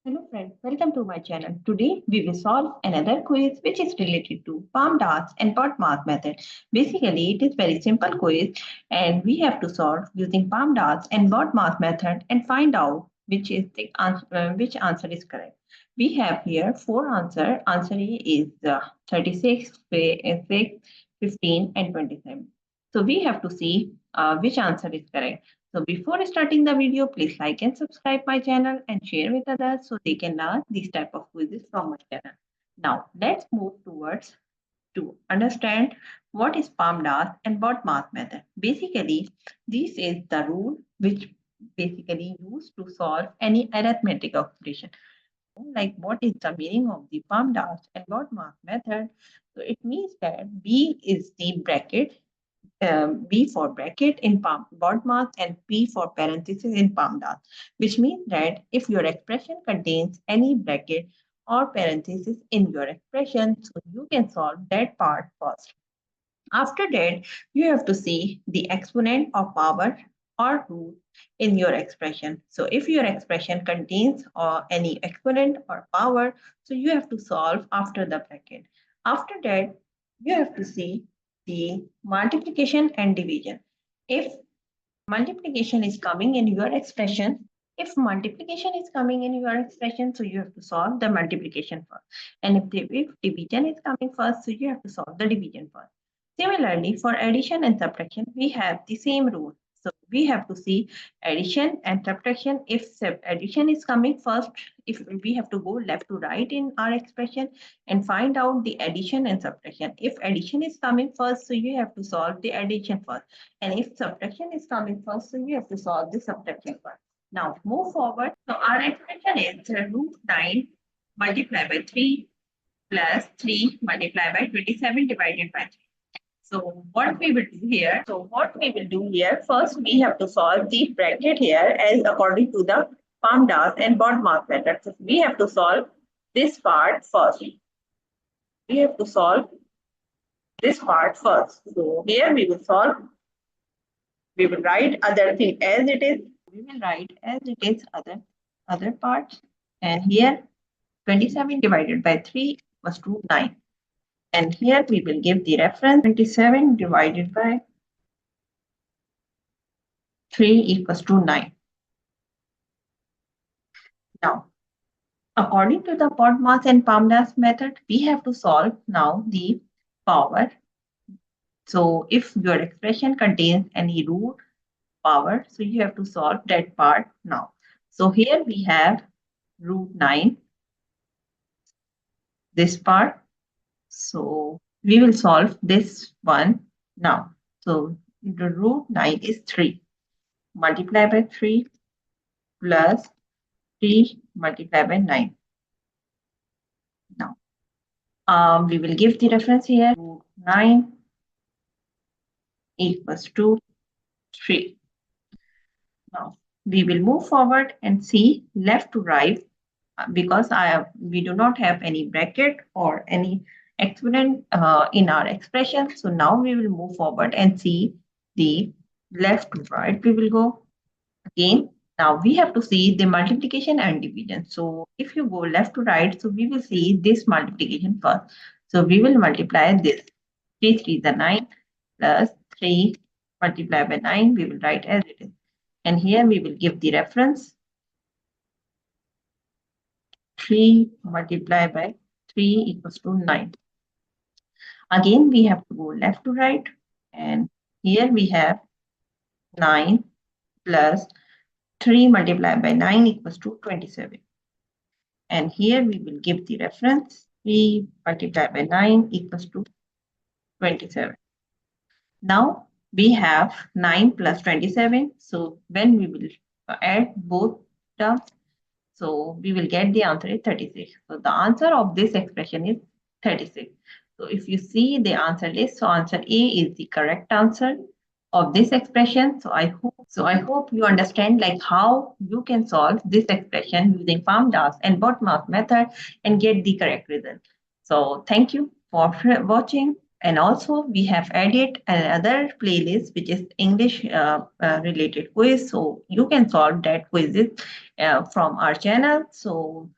Hello friends, welcome to my channel. Today we will solve another quiz which is related to PAMDAS and BODMAS method. Basically, it is very simple quiz and we have to solve using PAMDAS and BODMAS method and find out which answer is correct. We have here four answer. Answer A is 36, 6, 15 and 27. So we have to see which answer is correct. So before starting the video, please like and subscribe my channel and share with others so they can learn this type of quizzes from my channel. Now let's move towards to understand what is PAMDAS and BODMAS method. Basically, this is the rule which basically used to solve any arithmetic operation. Like what is the meaning of the PAMDAS and BODMAS method? So it means that B is the bracket, B for bracket in BODMAS and P for parenthesis in PAMDAS, which means that if your expression contains any bracket or parenthesis in your expression, so you can solve that part first. After that, you have to see the exponent or power or root in your expression. So if your expression contains any exponent or power, so you have to solve after the bracket. After that, you have to see the multiplication and division. If multiplication is coming in your expression, if multiplication is coming in your expression, so you have to solve the multiplication first. And if division is coming first, so you have to solve the division first. Similarly, for addition and subtraction, we have the same rule. So we have to see addition and subtraction. If addition is coming first, if we have to go left to right in our expression and find out the addition and subtraction. If addition is coming first, so you have to solve the addition first. And if subtraction is coming first, so you have to solve the subtraction first. Now move forward. So our expression is root 9 multiplied by 3 plus 3 multiplied by 27 divided by 3. So what we will do here, first we have to solve the bracket here as according to the PAMDAS and BODMAS method. So we have to solve this part first. We have to solve this part first. So here we will solve, we will write other thing as it is. We will write as it is other parts. And here 27 divided by 3 was to 9. And here we will give the reference 27 divided by 3 equals to 9. Now, according to the BODMAS and PAMDAS method, we have to solve now the power. So if your expression contains any root power, so you have to solve that part now. So here we have root 9, this part. So we will solve this one now. So the root 9 is 3. Multiply by 3 plus 3 multiplied by 9. Now, we will give the reference here. Root 9 equals to 3. Now, we will move forward and see left to right because we do not have any bracket or any exponent in our expression. So now we will move forward and see the left to right. We will go again. Now we have to see the multiplication and division. So if you go left to right, so we will see this multiplication first. So we will multiply this. 3 3 is 9 plus 3 multiplied by 9. We will write as it is. And here we will give the reference. 3 multiplied by 3 equals to 9. Again, we have to go left to right. And here we have 9 plus 3 multiplied by 9 equals to 27. And here we will give the reference 3 multiplied by 9 equals to 27. Now we have 9 plus 27. So when we will add both terms, so we will get the answer is 36. So the answer of this expression is 36. So if you see the answer list, so answer A is the correct answer of this expression. So I hope you understand like how you can solve this expression using PAMDAS and BODMAS method and get the correct result. So thank you for watching. And also we have added another playlist which is English related quiz. So you can solve that quizzes from our channel. So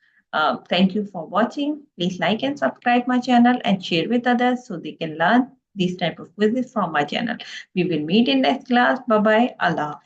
thank you for watching. Please like and subscribe my channel and share with others so they can learn these type of quizzes from my channel. We will meet in next class. Bye bye. Allah.